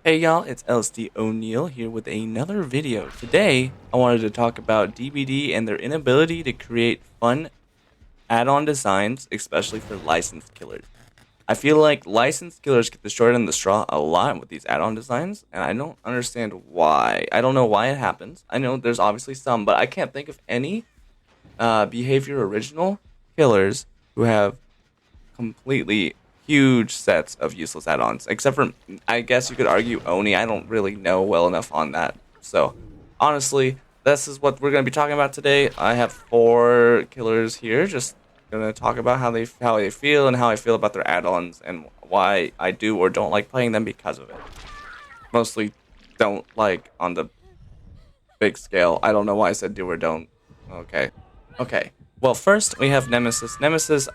Hey y'all, it's LSD O'Neill here with another video. Today, I wanted to talk about DBD and their inability to create fun add-on designs, especially for licensed killers. I feel like licensed killers get the short end of the straw a lot with these add-on designs, and I don't understand why. I don't know why it happens. I know there's obviously some, but I can't think of any behavior original killers who have completely huge sets of useless add-ons. Except for, I guess you could argue Oni. I don't really know well enough on that. So, honestly, this is what we're going to be talking about today. I have 4 killers here. Just going to talk about how they feel and how I feel about their add-ons and why I do or don't like playing them because of it. Mostly don't like on the big scale. I don't know why I said do or don't. Okay. Okay. Well, first we have Nemesis. Nemesis,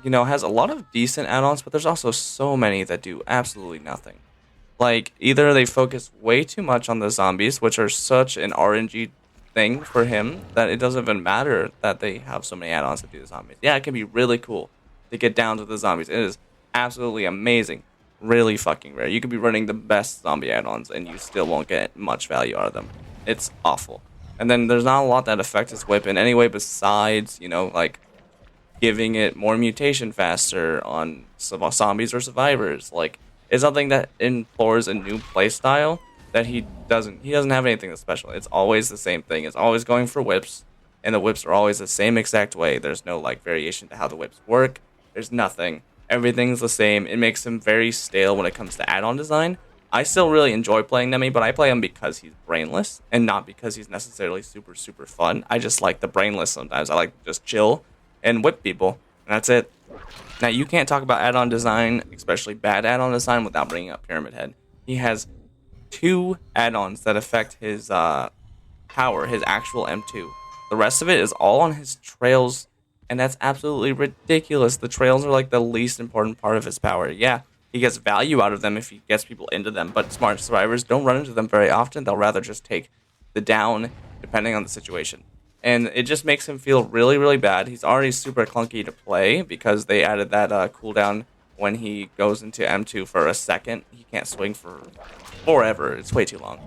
has a lot of decent add-ons, but there's also so many that do absolutely nothing. Like, either they focus way too much on the zombies, which are such an RNG thing for him that it doesn't even matter that they have so many add-ons to do the zombies. Yeah, it can be really cool to get down to the zombies. It is absolutely amazing. Really fucking rare. You could be running the best zombie add-ons and you still won't get much value out of them. It's awful. And then there's not a lot that affects his whip in any way besides, like giving it more mutation faster on zombies or survivors. Like, it's something that implores a new playstyle that he doesn't have anything that's special. It's always the same thing. It's always going for whips, and the whips are always the same exact way. There's no like variation to how the whips work. There's nothing. Everything's the same. It makes him very stale when it comes to add-on design. I still really enjoy playing Nemi, but I play him because he's brainless and not because he's necessarily super, super fun. I just like the brainless sometimes. I like to just chill and whip people, and that's it. Now, you can't talk about add-on design, especially bad add-on design, without bringing up Pyramid Head. He has 2 add-ons that affect his power, his actual M2. The rest of it is all on his trails, and that's absolutely ridiculous. The trails are like the least important part of his power. Yeah, he gets value out of them if he gets people into them, but smart survivors don't run into them very often. They'll rather just take the down, depending on the situation. And it just makes him feel really, really bad. He's already super clunky to play because they added that cooldown when he goes into M2 for a second. He can't swing for forever. It's way too long.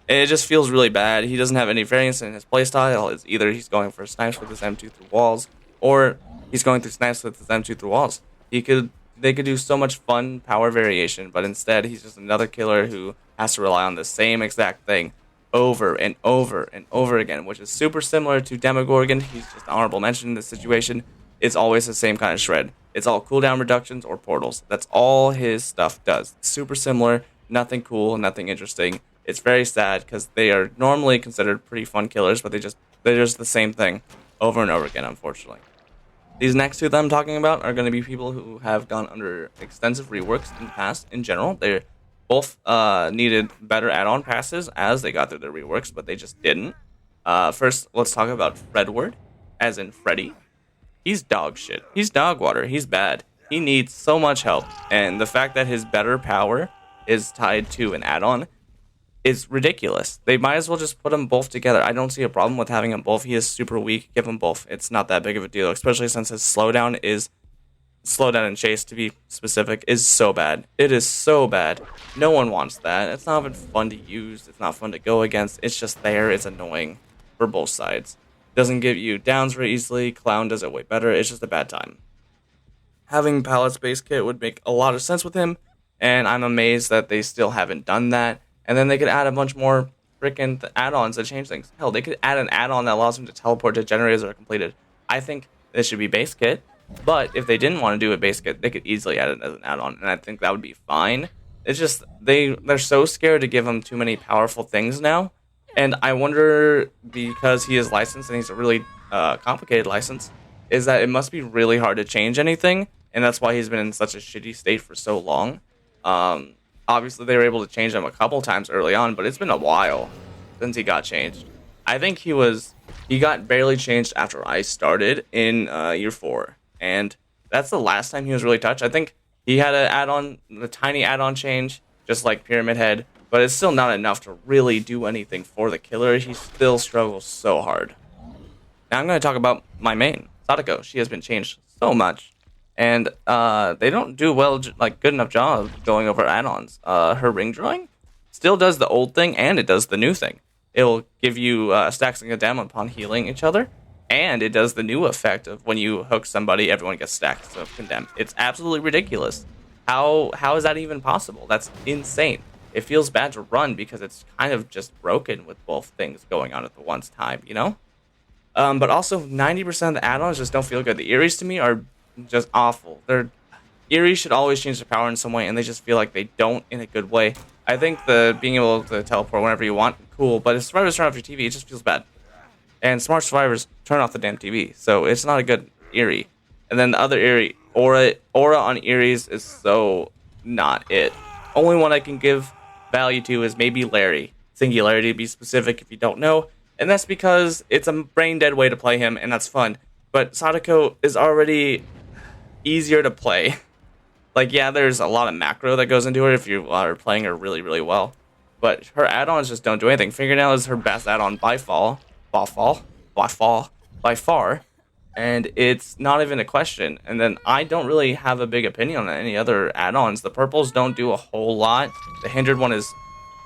And it just feels really bad. He doesn't have any variance in his playstyle. It's either he's going for snipes with his M2 through walls, or he's going through snipes with his M2 through walls. They could do so much fun power variation, but instead he's just another killer who has to rely on the same exact thing over and over and over again, which is super similar to Demogorgon. He's just an honorable mention in this situation. It's always the same kind of shred. It's all cooldown reductions or portals. That's all his stuff does. Super similar, nothing cool, nothing interesting. It's very sad because they are normally considered pretty fun killers, but they're just the same thing over and over again, unfortunately. These next 2 that I'm talking about are going to be people who have gone under extensive reworks in the past in general. They're both needed better add-on passes as they got through their reworks, but they just didn't. First, let's talk about Fredward, as in Freddy. He's dog shit. He's dog water. He's bad. He needs so much help, and the fact that his better power is tied to an add-on is ridiculous. They might as well just put them both together. I don't see a problem with having them both. He is super weak. Give them both. It's not that big of a deal, especially since his slowdown and chase, to be specific, is so bad. It is so bad. No one wants that. It's not even fun to use. It's not fun to go against. It's just there. It's annoying for both sides. Doesn't give you downs very easily. Clown does it way better. It's just a bad time. Having pallet space kit would make a lot of sense with him, and I'm amazed that they still haven't done that. And then they could add a bunch more freaking add-ons that change things. Hell, they could add an add-on that allows him to teleport to generators that are completed. I think this should be base kit, but if they didn't want to do a base kit, they could easily add it as an add-on, and I think that would be fine. It's just they're so scared to give him too many powerful things now, and I wonder, because he is licensed and he's a really complicated license, is that it must be really hard to change anything, and that's why he's been in such a shitty state for so long. Obviously, they were able to change him a couple times early on, but it's been a while since he got changed. I think he got barely changed after I started in year 4, and that's the last time he was really touched. I think he had a tiny add-on change, just like Pyramid Head, but it's still not enough to really do anything for the killer. He still struggles so hard. Now I'm going to talk about my main, Sadako. She has been changed so much, and they don't do like good enough job going over add-ons. Her ring drawing still does the old thing, and it does the new thing. It'll give you stacks of condemn upon healing each other, and it does the new effect of when you hook somebody, everyone gets stacks of condemn. It's absolutely ridiculous. How is that even possible? That's insane. It feels bad to run because it's kind of just broken with both things going on at the once time, you know? But also 90% of the add-ons just don't feel good. The Eries to me are just awful. They're Eries should always change their power in some way, and they just feel like they don't in a good way. I think the being able to teleport whenever you want, cool, but if survivors turn off your TV, it just feels bad. And smart survivors turn off the damn TV, so it's not a good Eerie. And then the other Eerie, Aura on Eries is so not it. Only one I can give value to is maybe Larry. Singularity to be specific if you don't know. And that's because it's a brain dead way to play him, and that's fun. But Sadako is already easier to play. Like, yeah, there's a lot of macro that goes into her if you are playing her really, really well. But her add-ons just don't do anything. Fingernail is her best add-on by far. And it's not even a question. And then I don't really have a big opinion on any other add-ons. The purples don't do a whole lot. The hindered one is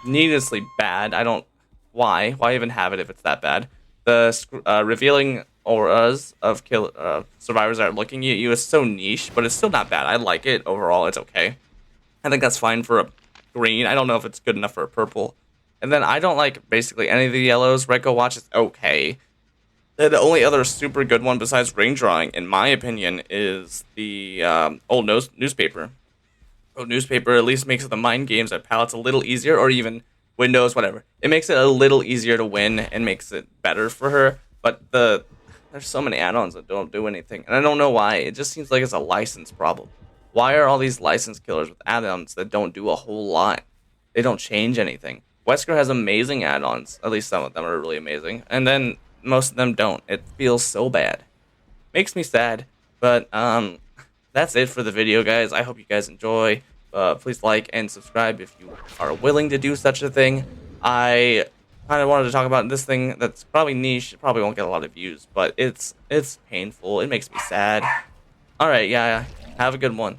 needlessly bad. I don't... Why even have it if it's that bad? The revealing auras of survivors that are looking at you is so niche, but it's still not bad. I like it overall. It's okay. I think that's fine for a green. I don't know if it's good enough for a purple. And then I don't like basically any of the yellows. Reco Watch is okay. The only other super good one besides ring drawing, in my opinion, is the old newspaper. Old newspaper at least makes the mind games at palettes a little easier, or even Windows, whatever. It makes it a little easier to win and makes it better for her. But there's so many add-ons that don't do anything, and I don't know why. It just seems like it's a license problem. Why are all these license killers with add-ons that don't do a whole lot? They don't change anything. Wesker has amazing add-ons. At least some of them are really amazing, and then most of them don't. It feels so bad. Makes me sad. But that's it for the video, guys. I hope you guys enjoy. Please like and subscribe if you are willing to do such a thing. I kind of wanted to talk about this thing that's probably niche. It probably won't get a lot of views, but it's painful. It makes me sad. All right, yeah. Have a good one.